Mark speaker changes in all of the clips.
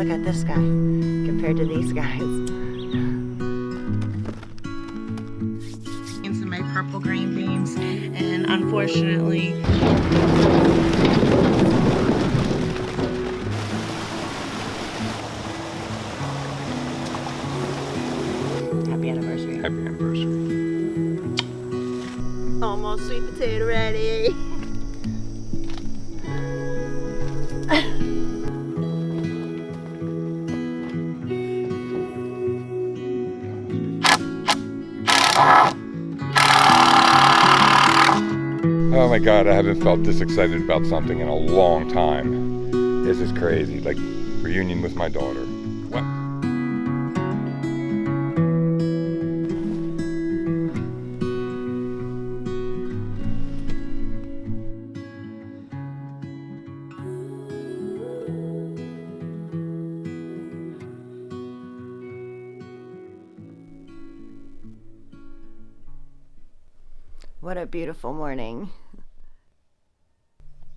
Speaker 1: look at this guy compared to these guys.
Speaker 2: Into my purple green beans, and unfortunately,
Speaker 1: Happy anniversary.
Speaker 3: Happy anniversary.
Speaker 1: Almost sweet potato ready.
Speaker 3: Oh my God, I haven't felt this excited about something in a long time. This is crazy, like reunion with my daughter. What?
Speaker 1: What a beautiful morning.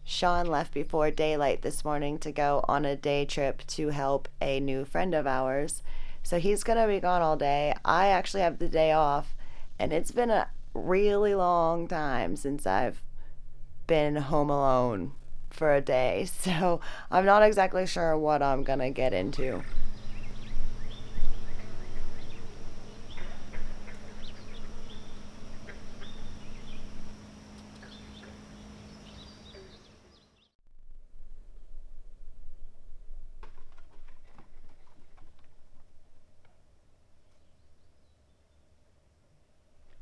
Speaker 1: Sean left before daylight this morning to go on a day trip to help a new friend of ours. So he's going to be gone all day. I actually have the day off, and it's been a really long time since I've been home alone for a day. So I'm not exactly sure what I'm going to get into.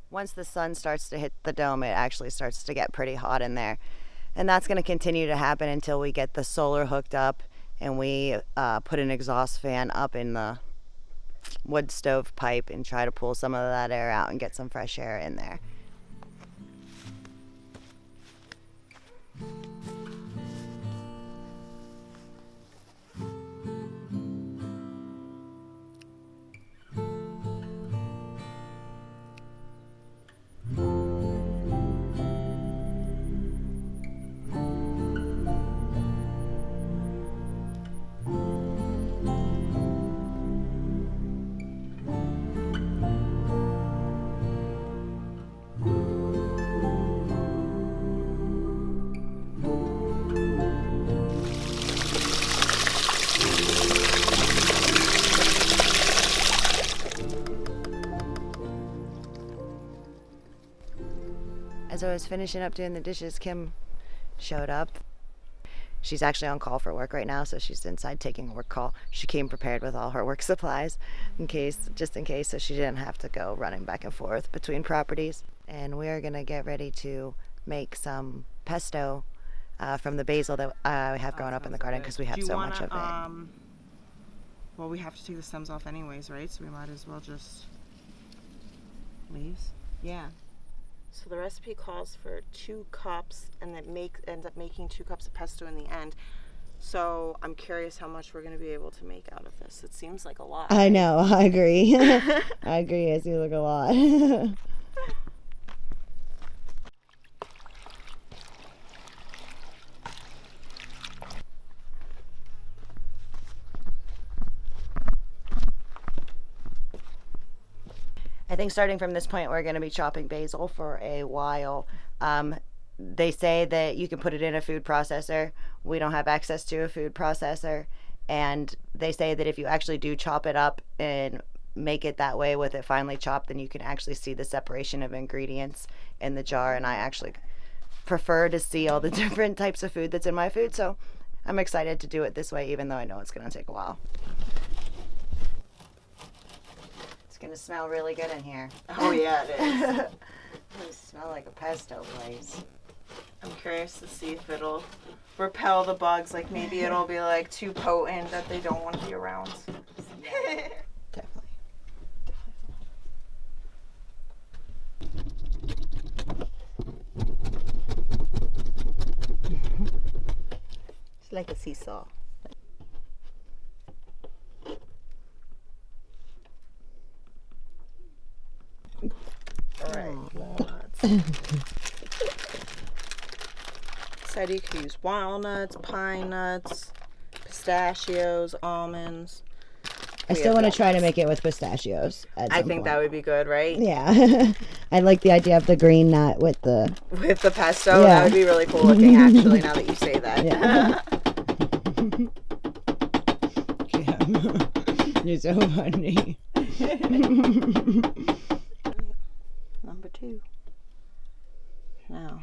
Speaker 1: Once the sun starts to hit the dome, it actually starts to get pretty hot in there. And that's going to continue to happen until we get the solar hooked up and we put an exhaust fan up in the wood stove pipe and try to pull some of that air out and get some fresh air in there. As I was finishing up doing the dishes, Kim showed up. She's actually on call for work right now, so she's inside taking a work call. She came prepared with all her work supplies just in ccase, so she didn't have to go running back and forth between properties. And we are gonna get ready to make some pesto from the basil that I have growing up in the garden because we have so much of it.
Speaker 2: Well, we have to take the stems off anyways, right? So we might as well just leaves. Yeah. So the recipe calls for 2 cups, and it ends up making 2 cups of pesto in the end. So I'm curious how much we're going to be able to make out of this. It seems like a lot.
Speaker 1: I know, I agree. I agree, it seems like a lot. I think starting from this point, we're going to be chopping basil for a while. They say that you can put it in a food processor. We don't have access to a food processor. And they say that if you actually do chop it up and make it that way with it finely chopped, then you can actually see the separation of ingredients in the jar. And I actually prefer to see all the different types of food that's in my food. So I'm excited to do it this way, even though I know it's going to take a while. It's gonna smell really good in here.
Speaker 2: Oh yeah, it is.
Speaker 1: It smells like a pesto place.
Speaker 2: I'm curious to see if it'll repel the bugs. Like maybe it'll be like too potent that they don't want to be around.
Speaker 1: Yeah, definitely. It's like a seesaw.
Speaker 2: Alright, walnuts. Said you could use walnuts, pine nuts, pistachios, almonds.
Speaker 1: I still want to try to make it with pistachios.
Speaker 2: I think that would be good, right?
Speaker 1: Yeah. I like the idea of the green nut with the...
Speaker 2: With the pesto,
Speaker 1: Yeah.
Speaker 2: that would be really cool looking, actually, now that you say that.
Speaker 1: Yeah. You're so funny.
Speaker 2: Number 2. Now,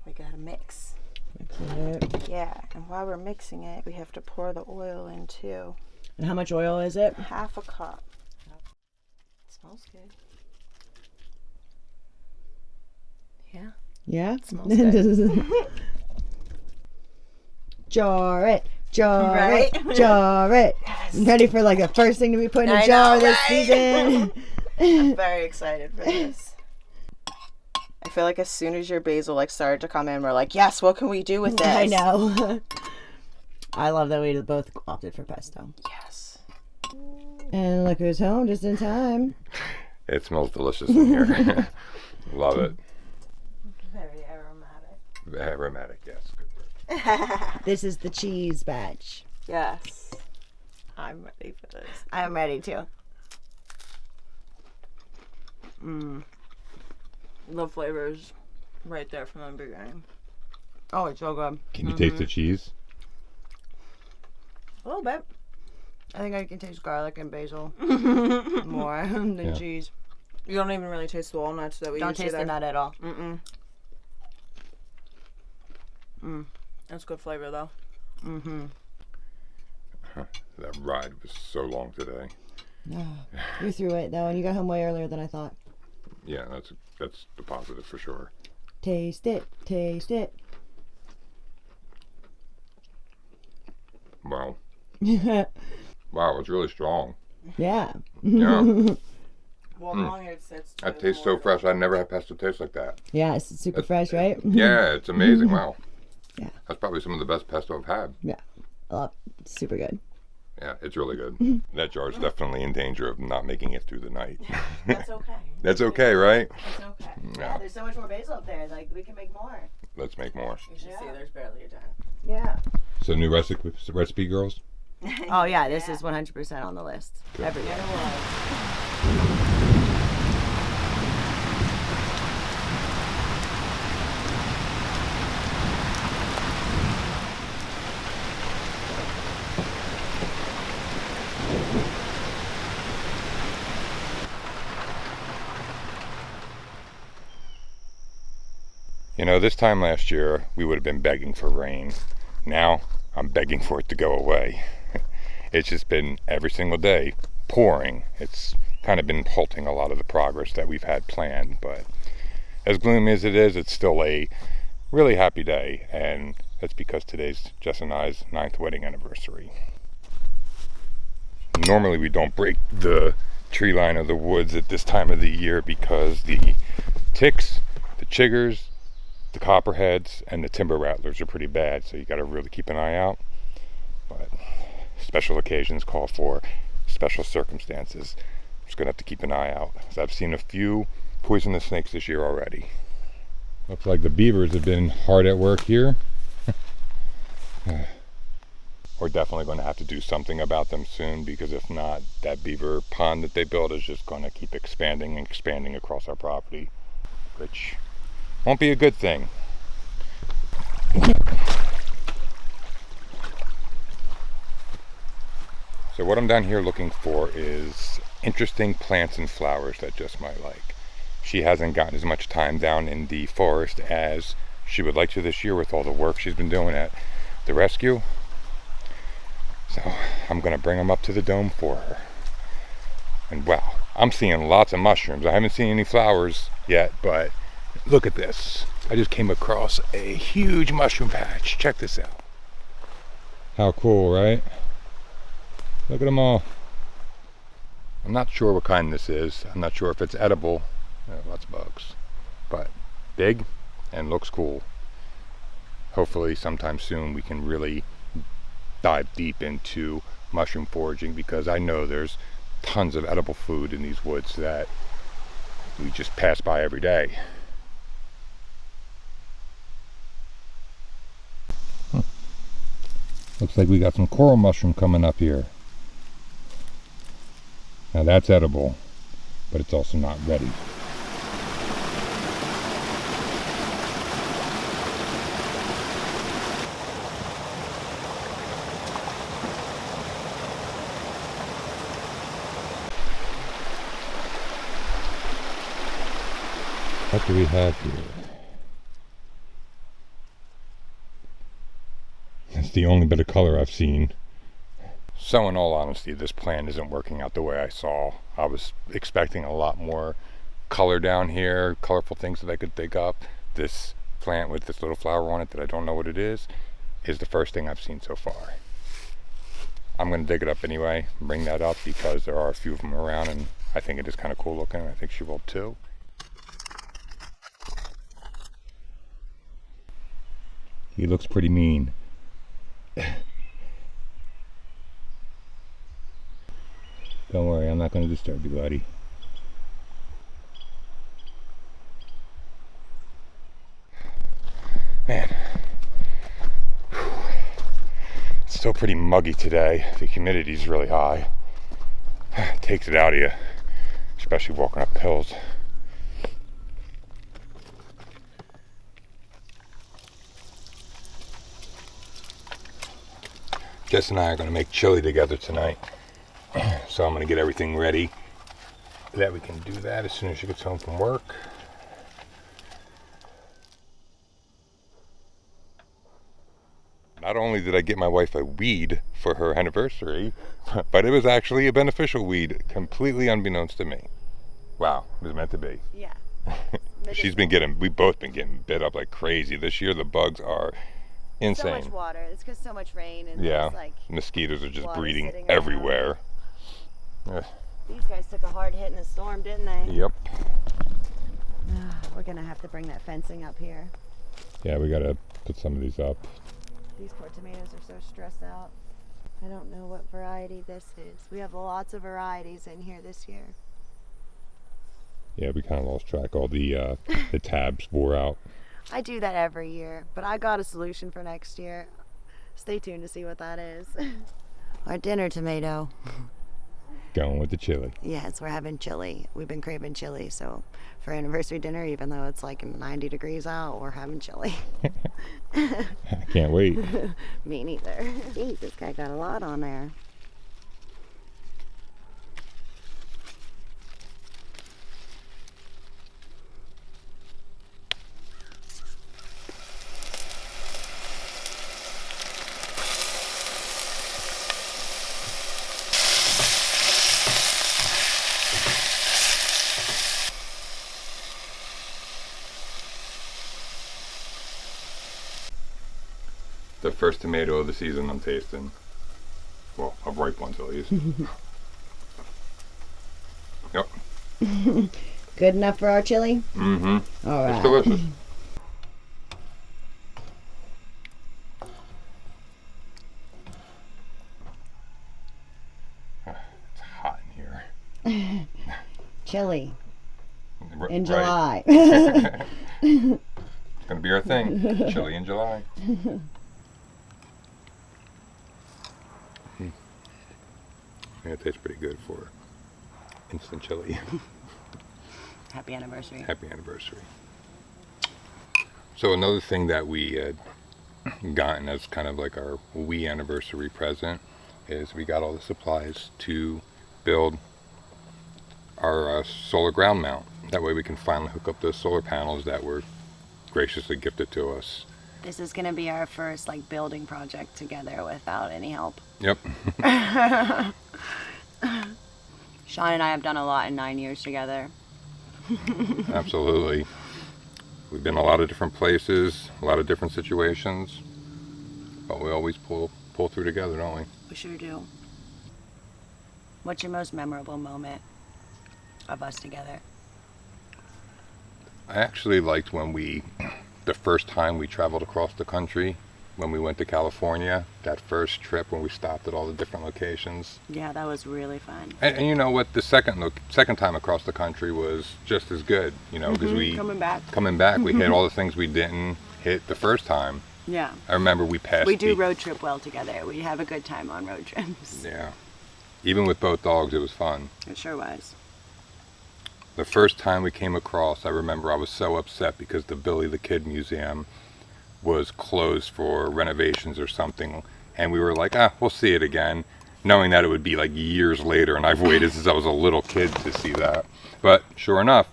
Speaker 2: we gotta mix. Yeah, and while we're mixing it, we have to pour the oil in too.
Speaker 1: And how much oil is it?
Speaker 2: 1/2 cup. It smells good. Yeah.
Speaker 1: Yeah?
Speaker 2: It smells good.
Speaker 1: Jar it. Jar
Speaker 2: Right?
Speaker 1: it. Jar it. I'm ready for like the first thing to be put in a
Speaker 2: I
Speaker 1: jar
Speaker 2: know,
Speaker 1: this
Speaker 2: right?
Speaker 1: season.
Speaker 2: I'm very excited for this. I feel like as soon as your basil like started to come in, we're like, yes, what can we do with this?
Speaker 1: I know. I love that we both opted for pesto.
Speaker 2: Yes.
Speaker 1: And look who's home just in time.
Speaker 3: It smells delicious in here. Love it.
Speaker 2: Very aromatic.
Speaker 3: Aromatic, yes. Good word.
Speaker 1: This is the cheese batch.
Speaker 2: Yes. I'm ready for this.
Speaker 1: I'm ready too.
Speaker 2: The flavor is right there from the beginning.
Speaker 1: Oh, it's so good.
Speaker 3: Can you taste the cheese?
Speaker 1: A little bit. I think I can taste garlic and basil more than
Speaker 3: Yeah.
Speaker 1: cheese.
Speaker 2: You don't even really taste the walnuts that we
Speaker 1: Don't
Speaker 2: use
Speaker 1: taste the
Speaker 2: either.
Speaker 1: nut at all.
Speaker 2: That's good flavor though.
Speaker 3: That ride was so long today.
Speaker 1: You threw it though, and you got home way earlier than I thought.
Speaker 3: Yeah, that's the positive for sure.
Speaker 1: Taste it. Taste it.
Speaker 3: Wow.
Speaker 1: Yeah.
Speaker 3: Wow, it's really strong.
Speaker 1: Yeah.
Speaker 3: Yeah.
Speaker 2: Well, the longer it sits,
Speaker 3: That tastes so fresh. I never had pesto taste like that.
Speaker 1: Yeah, it's super fresh, right?
Speaker 3: Yeah, it's amazing. Wow.
Speaker 1: Yeah.
Speaker 3: That's probably some of the best pesto I've had.
Speaker 1: Yeah. It's super good.
Speaker 3: Yeah, it's really good. That jar is definitely in danger of not making it through the night.
Speaker 2: That's okay.
Speaker 3: That's okay, right?
Speaker 2: It's okay.
Speaker 1: Yeah, there's so much more basil up there. Like, we can make more.
Speaker 3: Let's make more.
Speaker 2: You should see there's barely a dent.
Speaker 1: Yeah.
Speaker 3: So new recipe girls?
Speaker 1: Oh, yeah, this is 100% on the list. Every year.
Speaker 3: You know, this time last year, we would have been begging for rain. Now, I'm begging for it to go away. It's just been every single day pouring. It's kind of been halting a lot of the progress that we've had planned, but as gloomy as it is, it's still a really happy day, and that's because today's Jess and I's 9th wedding anniversary. Normally we don't break the tree line of the woods at this time of the year because the ticks, the chiggers, the copperheads, and the timber rattlers are pretty bad, so you got to really keep an eye out. But special occasions call for special circumstances. Just gonna have to keep an eye out, 'cause I've seen a few poisonous snakes this year already. Looks like the beavers have been hard at work here. We're definitely going to have to do something about them soon, because if not, that beaver pond that they built is just going to keep expanding and expanding across our property, which won't be a good thing. So what I'm down here looking for is interesting plants and flowers that Jess might like. She hasn't gotten as much time down in the forest as she would like to this year with all the work she's been doing at the rescue. So I'm gonna bring them up to the dome for her. And wow, I'm seeing lots of mushrooms. I haven't seen any flowers yet, but look at this. I just came across a huge mushroom patch. Check this out. How cool, right? Look at them all. I'm not sure what kind this is. I'm not sure if it's edible. Lots of bugs. But big and looks cool. Hopefully sometime soon we can really dive deep into mushroom foraging, because I know there's tons of edible food in these woods that we just pass by every day. Looks like we got some coral mushroom coming up here. Now that's edible, but it's also not ready. What do we have here? That's the only bit of color I've seen. So in all honesty, this plant isn't working out the way I saw. I was expecting a lot more color down here, colorful things that I could dig up. This plant with this little flower on it that I don't know what it is the first thing I've seen so far. I'm going to dig it up anyway, bring that up because there are a few of them around and I think it is kind of cool looking. I think she will too. He looks pretty mean. Don't worry, I'm not going to disturb you, buddy. Man, it's still pretty muggy today. The humidity's really high. It takes it out of you, especially walking up hills. Jess and I are going to make chili together tonight. So I'm going to get everything ready so that we can do that as soon as she gets home from work. Not only did I get my wife a weed for her anniversary, but it was actually a beneficial weed, completely unbeknownst to me. Wow, it was meant to be.
Speaker 1: Yeah.
Speaker 3: We've both been getting bit up like crazy. This year the bugs are insane.
Speaker 1: So much water. It's because so much rain and
Speaker 3: Yeah,
Speaker 1: there's like
Speaker 3: mosquitoes are just
Speaker 1: water
Speaker 3: breeding
Speaker 1: sitting around.
Speaker 3: everywhere.
Speaker 1: these guys took a hard hit in the storm, didn't they?
Speaker 3: Yep.
Speaker 1: We're gonna have to bring that fencing up here.
Speaker 3: Yeah, we gotta put some of these up.
Speaker 1: These poor tomatoes are so stressed out. I don't know what variety this is. We have lots of varieties in here this year.
Speaker 3: Yeah, we kind of lost track. All the tabs wore out.
Speaker 1: I do that every year, but I got a solution for next year. Stay tuned to see what that is. Our dinner tomato.
Speaker 3: Going with the chili.
Speaker 1: Yes, we're having chili. We've been craving chili, so for anniversary dinner, even though it's like 90 degrees out, we're having chili.
Speaker 3: I can't wait.
Speaker 1: Me neither. Jeez, this guy got a lot on there.
Speaker 3: The first tomato of the season I'm tasting. Well, a ripe one at least. Yep.
Speaker 1: Good enough for our chili?
Speaker 3: Mm-hmm.
Speaker 1: All right.
Speaker 3: It's delicious. It's hot in here.
Speaker 1: Chili
Speaker 3: R-
Speaker 1: in
Speaker 3: right.
Speaker 1: July.
Speaker 3: It's gonna be our thing. Chili in July. Yeah, it tastes pretty good for instant chili.
Speaker 1: Happy anniversary.
Speaker 3: Happy anniversary. So another thing that we had gotten as kind of like our wee anniversary present is we got all the supplies to build our solar ground mount. That way we can finally hook up those solar panels that were graciously gifted to us.
Speaker 1: This is gonna be our first like building project together without any help.
Speaker 3: Yep.
Speaker 1: Sean and I have done a lot in 9 years together.
Speaker 3: Absolutely. We've been a lot of different places, a lot of different situations, but we always pull through together, don't we?
Speaker 1: We sure do. What's your most memorable moment of us together?
Speaker 3: I actually liked when the first time we traveled across the country, when we went to California, that first trip when we stopped at all the different locations.
Speaker 1: Yeah, that was really fun.
Speaker 3: And you know what, the second time across the country was just as good, you know, because
Speaker 1: Coming back.
Speaker 3: we hit all the things we didn't hit the first time.
Speaker 1: Yeah.
Speaker 3: I remember we passed.
Speaker 1: We do road trip well together. We have a good time on road trips.
Speaker 3: Yeah. Even with both dogs, it was fun.
Speaker 1: It sure was.
Speaker 3: The first time we came across, I remember I was so upset because the Billy the Kid Museum was closed for renovations or something. And we were like, we'll see it again, knowing that it would be like years later. And I've waited since I was a little kid to see that. But sure enough,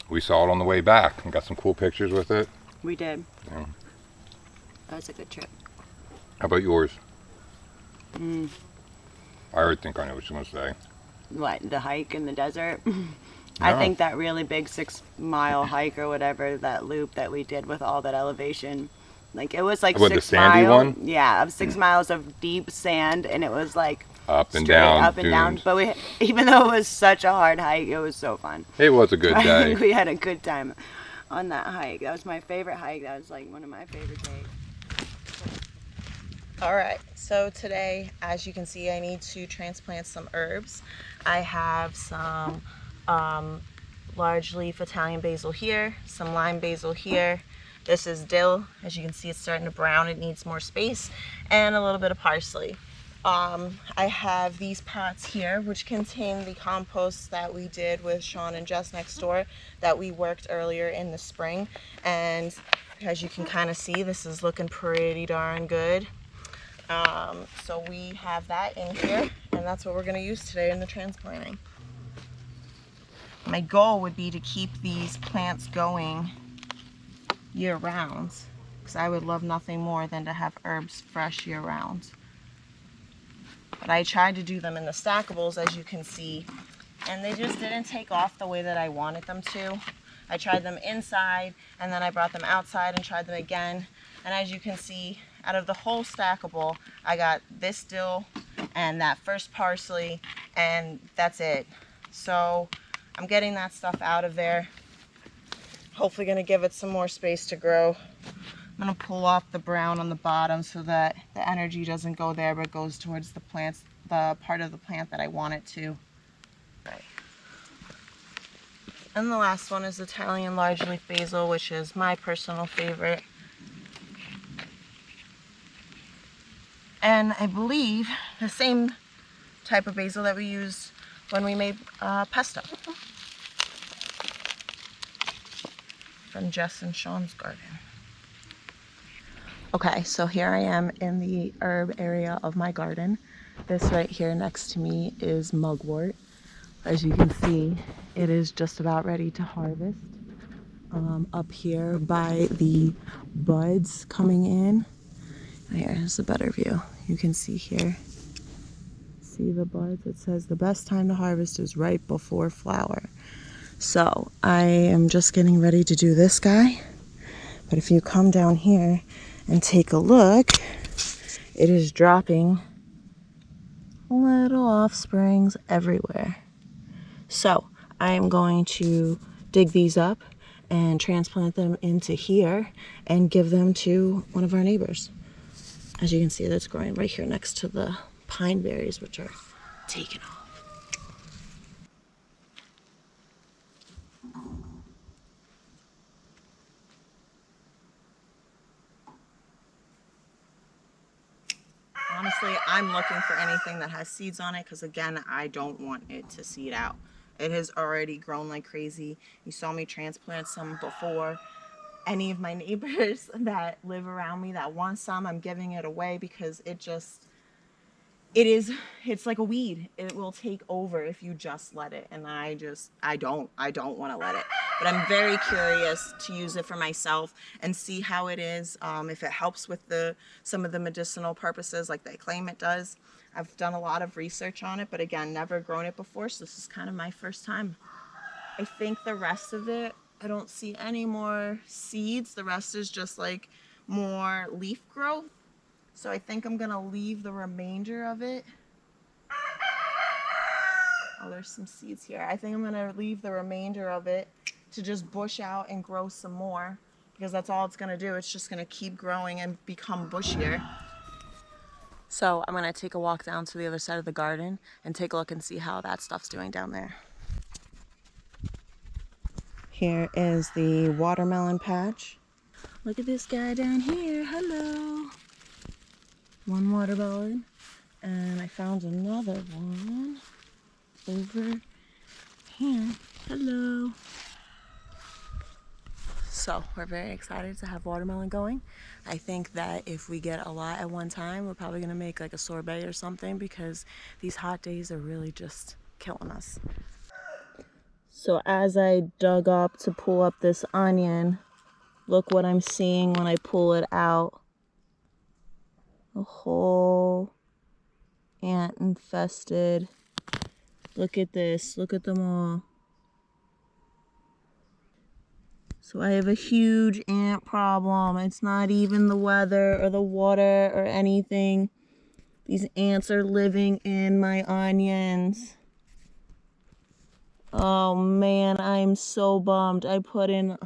Speaker 3: we saw it on the way back and got some cool pictures with it.
Speaker 1: We did.
Speaker 3: Yeah.
Speaker 1: That was a good trip.
Speaker 3: How about yours? I already think I know what you're going to say.
Speaker 1: What, the hike in the desert? I think that really big 6-mile hike or whatever, that loop that we did with all that elevation, like it was like
Speaker 3: What,
Speaker 1: 6
Speaker 3: the sandy
Speaker 1: miles.
Speaker 3: one?
Speaker 1: Yeah, of 6 miles of deep sand, and it was like
Speaker 3: Up and
Speaker 1: straight
Speaker 3: down,
Speaker 1: up and down.
Speaker 3: dunes.
Speaker 1: But we, even though it was such a hard hike, it was so fun.
Speaker 3: It was a good
Speaker 1: I
Speaker 3: day.
Speaker 1: think we had a good time on that hike. That was my favorite hike. That was like one of my favorite days.
Speaker 2: All right, so today, as you can see, I need to transplant some herbs. I have some large leaf Italian basil here, some lime basil here. This is dill. As you can see, it's starting to brown. It needs more space, and a little bit of parsley. I have these pots here, which contain the compost that we did with Sean and Jess next door that we worked earlier in the spring. And as you can kind of see, this is looking pretty darn good. So we have that in here, and that's what we're going to use today in the transplanting. My goal would be to keep these plants going year round, because I would love nothing more than to have herbs fresh year round. But I tried to do them in the stackables, as you can see, and they just didn't take off the way that I wanted them to. I tried them inside, and then I brought them outside and tried them again. And as you can see, out of the whole stackable, I got this dill and that first parsley, and that's it. So I'm getting that stuff out of there. Hopefully gonna give it some more space to grow. I'm gonna pull off the brown on the bottom so that the energy doesn't go there, but goes towards the plants, the part of the plant that I want it to. Right. And the last one is Italian large leaf basil, which is my personal favorite. And I believe the same type of basil that we used when we made pesto from Jess and Sean's garden. Okay, so here I am in the herb area of my garden. This right here next to me is mugwort. As you can see, it is just about ready to harvest. Up here by the buds coming in. Here's a better view. You can see here. See the buds? It says the best time to harvest is right before flower. So I am just getting ready to do this guy. But if you come down here and take a look, it is dropping little offsprings everywhere. So I am going to dig these up and transplant them into here and give them to one of our neighbors. As you can see, that's growing right here next to the pine berries, which are taken off. Honestly, I'm looking for anything that has seeds on it because, again, I don't want it to seed out. It has already grown like crazy. You saw me transplant some before. Any of my neighbors that live around me that want some, I'm giving it away because it's like a weed. It will take over if you just let it, and I don't want to let it. But I'm very curious to use it for myself and see how it is, if it helps with some of the medicinal purposes like they claim it does. I've done a lot of research on it, but again, never grown it before, so this is kind of my first time. I think the rest of it, I don't see any more seeds. The rest is just like more leaf growth. So I think I'm gonna leave the remainder of it. Oh, there's some seeds here. I think I'm gonna leave the remainder of it to just bush out and grow some more, because that's all it's gonna do. It's just gonna keep growing and become bushier. So I'm gonna take a walk down to the other side of the garden and take a look and see how that stuff's doing down there. Here is the watermelon patch. look at this guy down here. Hello. One watermelon. And I found another one over here. Hello. So we're very excited to have watermelon going. I think that if we get a lot at one time, we're probably gonna make like a sorbet or something because these hot days are really just killing us. So as I dug up to pull up this onion, look what I'm seeing when I pull it out. A whole ant infested. Look at this, look at them all. So I have a huge ant problem. It's not even the weather or the water or anything. These ants are living in my onions. Oh man, I'm so bummed. I put in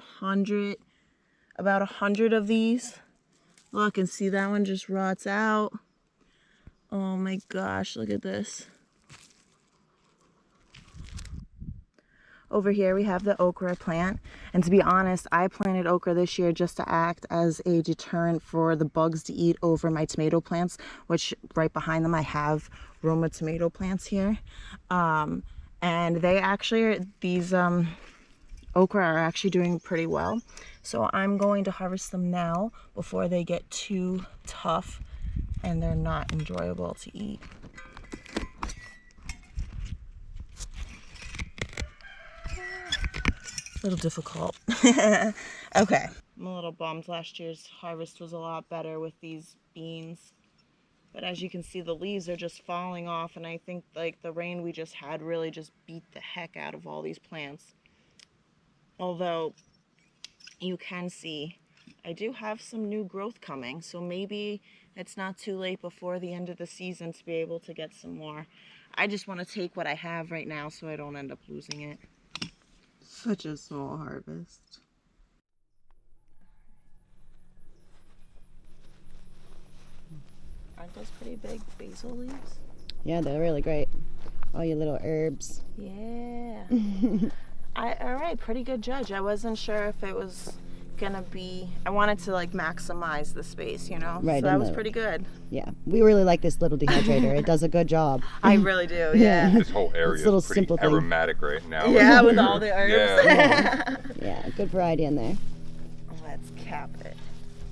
Speaker 2: about 100 of these. Look, and see that one just rots out. Oh my gosh, look at this. Over here we have the okra plant, and to be honest, I planted okra this year just to act as a deterrent for the bugs to eat over my tomato plants, which right behind them I have Roma tomato plants here. And they actually, these okra are actually doing pretty well. So I'm going to harvest them now before they get too tough and they're not enjoyable to eat. A little difficult. Okay. I'm a little bummed. Last year's harvest was a lot better with these beans. But as you can see, the leaves are just falling off, and I think like the rain we just had really just beat the heck out of all these plants. Although you can see I do have some new growth coming, so maybe it's not too late before the end of the season to be able to get some more. I just want to take what I have right now so I don't end up losing it.
Speaker 4: Such a small harvest.
Speaker 2: Aren't those pretty big basil leaves?
Speaker 1: Yeah, they're really great. All your little herbs.
Speaker 2: Yeah. All right, pretty good judge. I wasn't sure if it was gonna be, I wanted to like maximize the space, you know?
Speaker 1: Right,
Speaker 2: So that
Speaker 1: and
Speaker 2: was
Speaker 1: the-
Speaker 2: pretty good.
Speaker 1: Yeah, we really like this little dehydrator. It does a good job.
Speaker 2: I really do, yeah.
Speaker 3: This whole area
Speaker 1: little
Speaker 3: is pretty
Speaker 1: simple thing.
Speaker 3: aromatic right now.
Speaker 2: Yeah, with all the herbs.
Speaker 3: Yeah.
Speaker 1: Yeah, good variety in there.
Speaker 2: Let's cap it.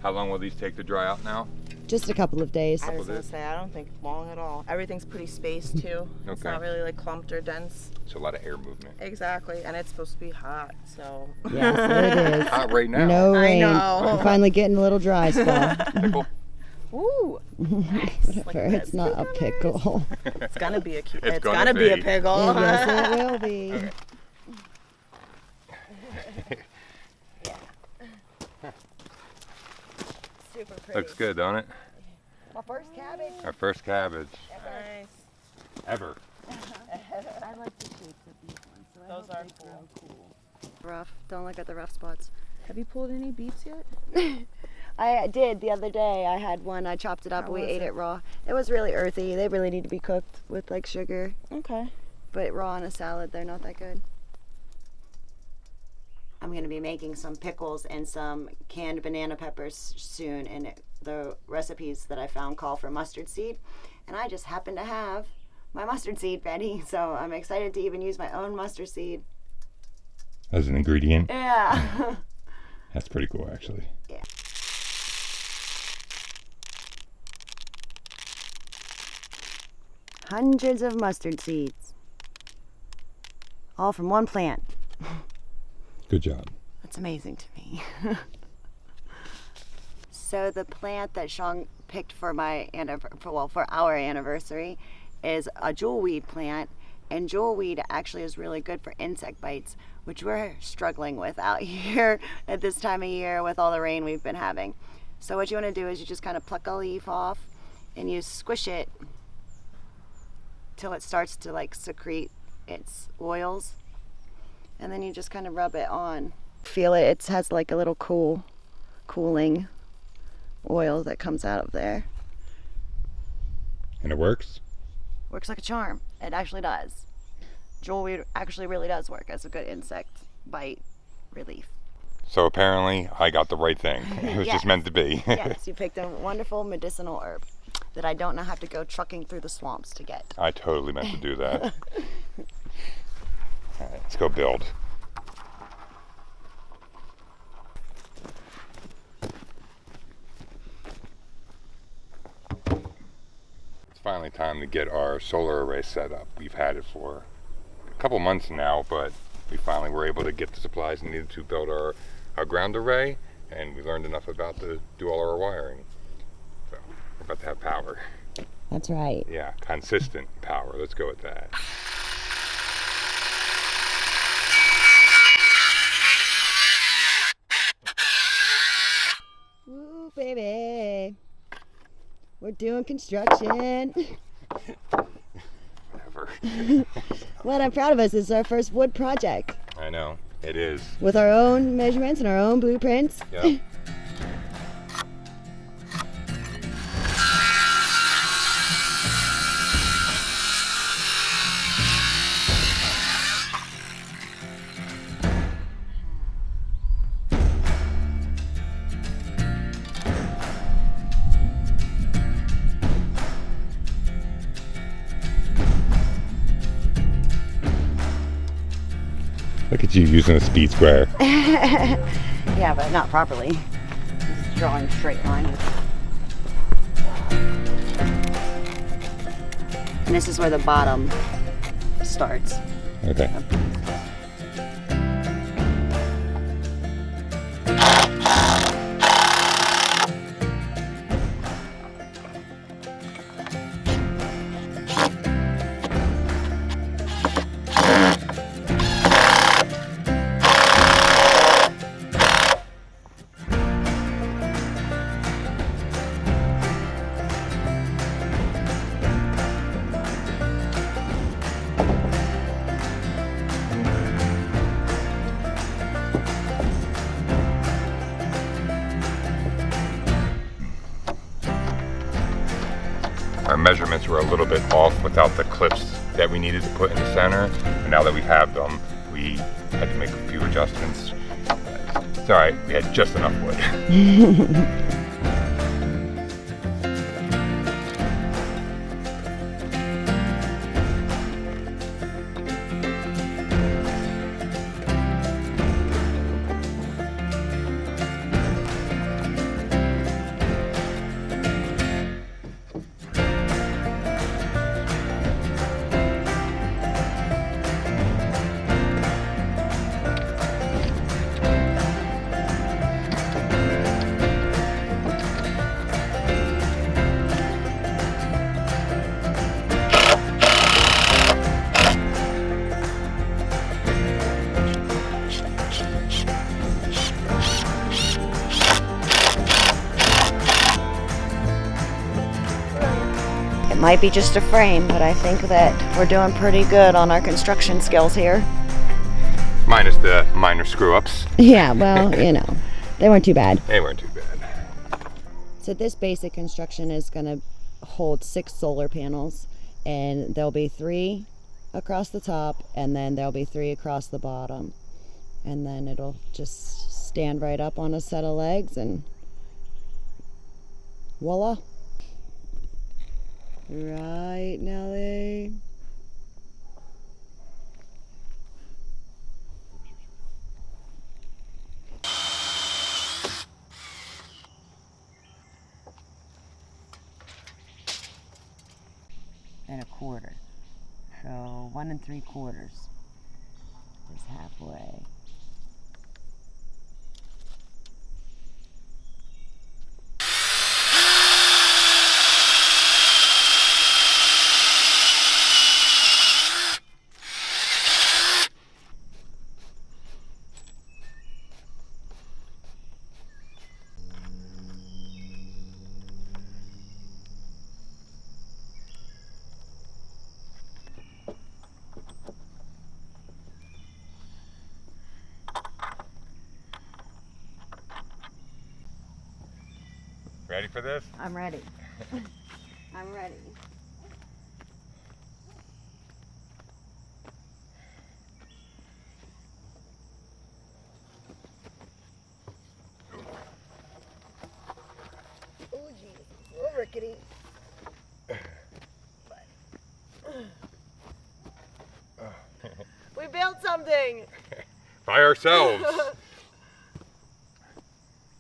Speaker 3: How long will these take to dry out now?
Speaker 1: Just a couple of days.
Speaker 2: I was
Speaker 3: Couple
Speaker 2: gonna
Speaker 3: days?
Speaker 2: say, I don't think long at all. Everything's pretty spaced too. It's
Speaker 3: Okay.
Speaker 2: not really like clumped or dense.
Speaker 3: It's a lot of air movement.
Speaker 2: Exactly, and it's supposed to be hot, so.
Speaker 1: Yes, it is.
Speaker 3: Hot right now.
Speaker 1: No
Speaker 2: I
Speaker 1: rain.
Speaker 2: know.
Speaker 1: We're finally getting a little dry spell.
Speaker 3: Pickle.
Speaker 2: Ooh, nice. Look
Speaker 1: Whatever,
Speaker 2: at
Speaker 1: it's
Speaker 2: this.
Speaker 1: not a pickle.
Speaker 2: It's gonna be a cute.
Speaker 3: It's
Speaker 2: It's
Speaker 3: gonna
Speaker 2: gonna be a
Speaker 3: be.
Speaker 2: pickle.
Speaker 1: Yes, it will be.
Speaker 3: Okay.
Speaker 1: Super pretty.
Speaker 3: Looks good, don't it?
Speaker 1: My first cabbage.
Speaker 3: Our first cabbage
Speaker 2: Nice.
Speaker 3: ever.
Speaker 4: I like the shapes of these ones. So I
Speaker 2: Those
Speaker 4: hope
Speaker 2: are
Speaker 4: they
Speaker 2: cool.
Speaker 4: grow cool.
Speaker 1: Rough. Don't look at the rough spots.
Speaker 2: Have you pulled any beets yet?
Speaker 1: I did the other day. I had one. I chopped it up.
Speaker 2: How
Speaker 1: We
Speaker 2: was
Speaker 1: ate
Speaker 2: it?
Speaker 1: it raw. It was really earthy. They really need to be cooked with like sugar.
Speaker 2: Okay.
Speaker 1: But raw in a salad, they're not that good. I'm going to be making some pickles and some canned banana peppers soon, and the recipes that I found call for mustard seed, and I just happen to have my mustard seed ready, so I'm excited to even use my own mustard seed.
Speaker 3: As an ingredient.
Speaker 1: Yeah.
Speaker 3: That's pretty cool, actually.
Speaker 1: Yeah. Hundreds of mustard seeds, all from one plant.
Speaker 3: Good job.
Speaker 1: That's amazing to me. So the plant that Sean picked for for our anniversary is a jewelweed plant, and jewelweed actually is really good for insect bites, which we're struggling with out here at this time of year with all the rain we've been having. So what you want to do is you just kind of pluck a leaf off and you squish it till it starts to like secrete its oils, and then you just kind of rub it on. Feel it, it has like a little cooling oil that comes out of there.
Speaker 3: And it works?
Speaker 1: Works like a charm. It actually does. Jewelweed actually really does work as a good insect bite relief.
Speaker 3: So apparently I got the right thing. It was
Speaker 1: Yes.
Speaker 3: just meant to be.
Speaker 1: Yes, you picked a wonderful medicinal herb that I don't now have to go trucking through the swamps to get.
Speaker 3: I totally meant to do that. All right, let's go build. It's finally time to get our solar array set up. We've had it for a couple months now, but we finally were able to get the supplies needed to build our ground array, and we learned enough about to do all our wiring. So we're about to have power.
Speaker 1: That's right.
Speaker 3: Yeah, consistent power. Let's go with that.
Speaker 1: Woo, baby. We're doing construction.
Speaker 3: Whatever.
Speaker 1: What I'm proud of us is our first wood project
Speaker 3: I know, it is.
Speaker 1: with our own measurements and our own blueprints.
Speaker 3: Yep. Look at you using a speed square.
Speaker 1: Yeah, but not properly. Just drawing straight lines. And this is where the bottom starts.
Speaker 3: Okay. Our measurements were a little bit off without the clips that we needed to put in the center. But now that we have them, we had to make a few adjustments. It's all right, we had just enough wood.
Speaker 1: It might be just a frame, but I think that we're doing pretty good on our construction skills here.
Speaker 3: Minus the minor screw-ups.
Speaker 1: Yeah, well, you know, they weren't too bad.
Speaker 3: They weren't too bad.
Speaker 1: So this basic construction is going to hold 6 solar panels, and there'll be 3 across the top, and then there'll be 3 across the bottom. And then it'll just stand right up on a set of legs, and voila. Right, Nellie? And a quarter. So 1 3/4 is halfway.
Speaker 3: Ready for this?
Speaker 1: I'm ready. I'm ready. pretty. We built something!
Speaker 3: By ourselves.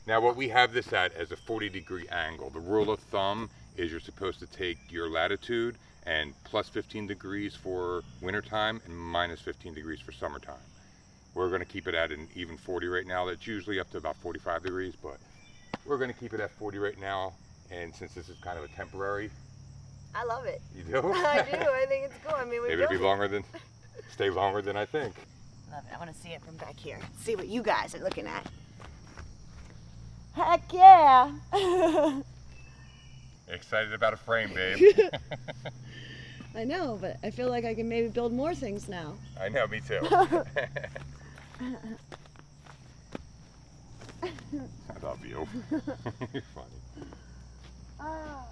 Speaker 3: Now what we have this at is a 40-degree angle. The rule of thumb is you're supposed to take your latitude and plus 15 degrees for wintertime and minus 15 degrees for summertime. We're going to keep it at an even 40 right now. That's usually up to about 45 degrees, but we're going to keep it at 40 right now. And since this is kind of a temporary,
Speaker 1: I love it.
Speaker 3: you do?
Speaker 1: I do. I think it's cool. I mean, we
Speaker 3: Maybe
Speaker 1: built
Speaker 3: it'll be longer than, stay longer than I think.
Speaker 1: Love it. I want to see it from back here. See what you guys are looking at. Heck yeah!
Speaker 3: Excited about a frame, babe.
Speaker 1: I know, but I feel like I can maybe build more things now.
Speaker 3: I know, me too. I love you. You're funny.
Speaker 1: Ah.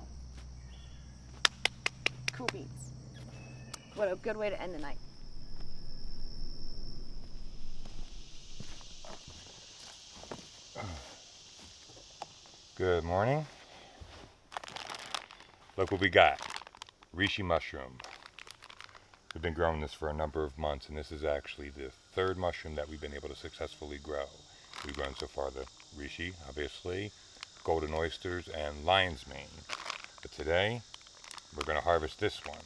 Speaker 1: Cool beans. What a good way to end the night.
Speaker 3: Good morning. Look what we got. Reishi mushroom. We've been growing this for a number of months, and this is actually the third mushroom that we've been able to successfully grow. We've grown so far the reishi, obviously, golden oysters, and lion's mane. But today, we're going to harvest this one.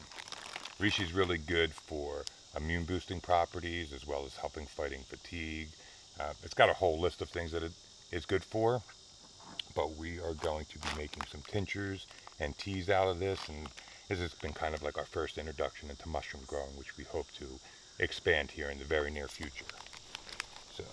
Speaker 3: Reishi is really good for immune boosting properties, as well as helping fighting fatigue. It's got a whole list of things that it is good for, but we are going to be making some tinctures and teas out of this, and this has been kind of like our first introduction into mushroom growing, which we hope to expand here in the very near future. So,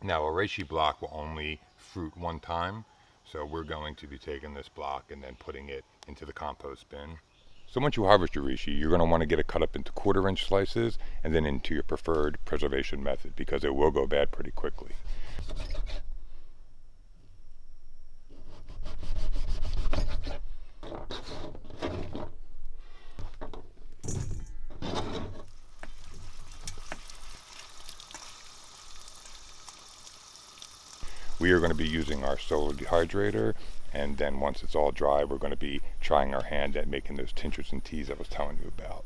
Speaker 3: now a reishi block will only fruit one time, so we're going to be taking this block and then putting it into the compost bin. So once you harvest your reishi, you're going to want to get it cut up into 1/4-inch slices and then into your preferred preservation method, because it will go bad pretty quickly. We are going to be using our solar dehydrator, and then once it's all dry, we're going to be trying our hand at making those tinctures and teas I was telling you about.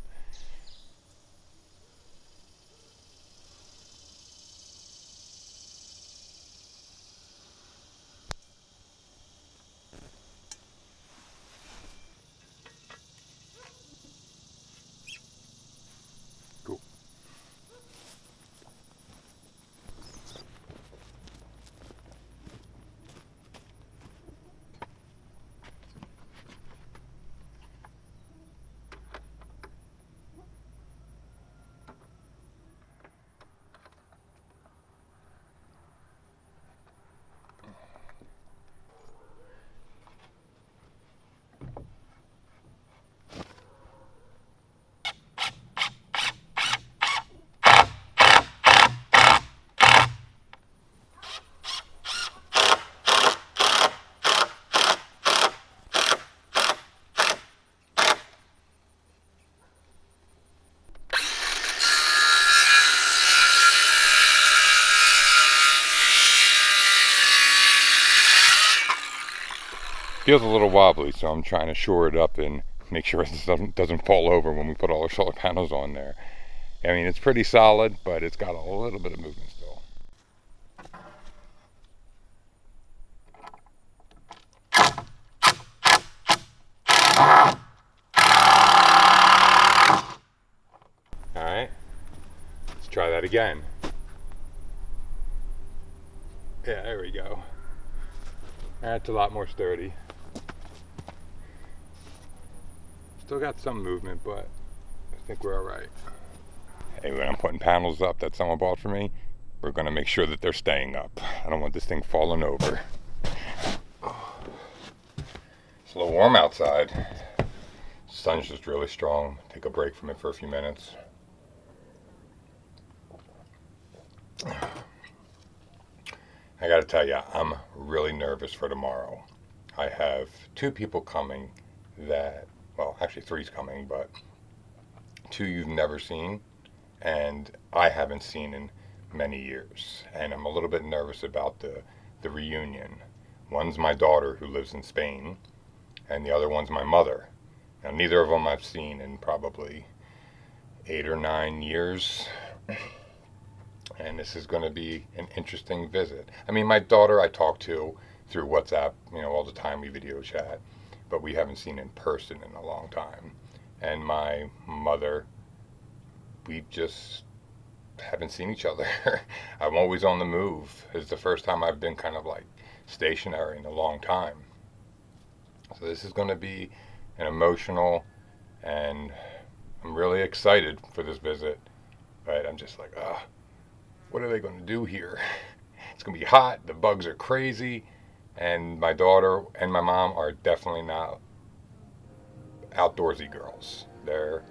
Speaker 3: Cool. Feels a little wobbly, so I'm trying to shore it up and make sure it doesn't fall over when we put all our solar panels on there. I mean, it's pretty solid, but it's got a little bit of movement still. Alright, let's try that again. Yeah, there we go. That's a lot more sturdy. Still got some movement, but I think we're alright. Hey, when I'm putting panels up that someone bought for me, we're going to make sure that they're staying up. I don't want this thing falling over. It's a little warm outside. The sun's just really strong. Take a break from it for a few minutes. I gotta tell you, I'm really nervous for tomorrow. I have 2 people coming that, well, actually 3's coming, but 2 you've never seen, and I haven't seen in many years, and I'm a little bit nervous about the reunion. One's my daughter who lives in Spain, and the other one's my mother. Now, neither of them I've seen in probably 8 or 9 years, and this is going to be an interesting visit. I mean, my daughter I talk to through WhatsApp, all the time. We video chat, but we haven't seen in person in a long time. And my mother, we just haven't seen each other. I'm always on the move. It's the first time I've been kind of like stationary in a long time. So this is going to be an emotional, and I'm really excited for this visit. But I'm just like, what are they going to do here? It's going to be hot. The bugs are crazy. And my daughter and my mom are definitely not outdoorsy girls. They're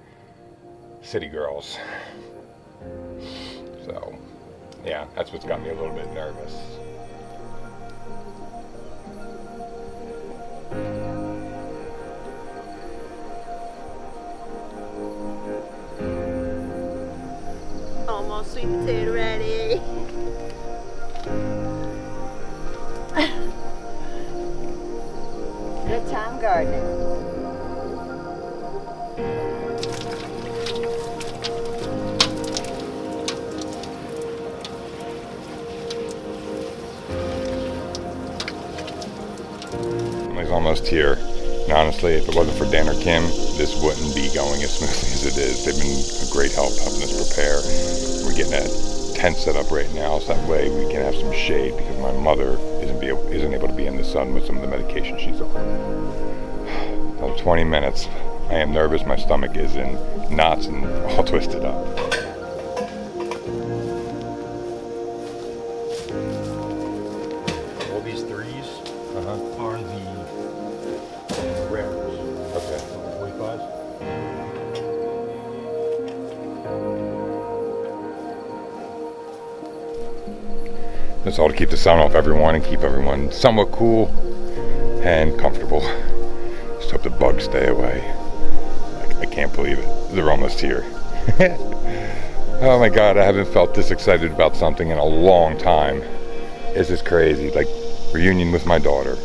Speaker 3: city girls. So, yeah, that's what's got me a little bit nervous.
Speaker 2: Almost sweet potato ready.
Speaker 1: Good time gardening.
Speaker 3: Family's almost here. And honestly, if it wasn't for Dan or Kim, this wouldn't be going as smoothly as it is. They've been a great help helping us prepare. We're getting a tent set up right now, so that way we can have some shade, because my mother isn't able to be in the sun with some of the medication she's on. About 20 minutes. I am nervous. My stomach is in knots and all twisted up.
Speaker 5: All these threes are the rares.
Speaker 3: Okay.
Speaker 5: 45s.
Speaker 3: That's all to keep the sun off everyone and keep everyone somewhat cool and comfortable. Just hope the bugs stay away. I can't believe it. They're almost here. Oh my God, I haven't felt this excited about something in a long time. This is crazy. Like, reunion with my daughter.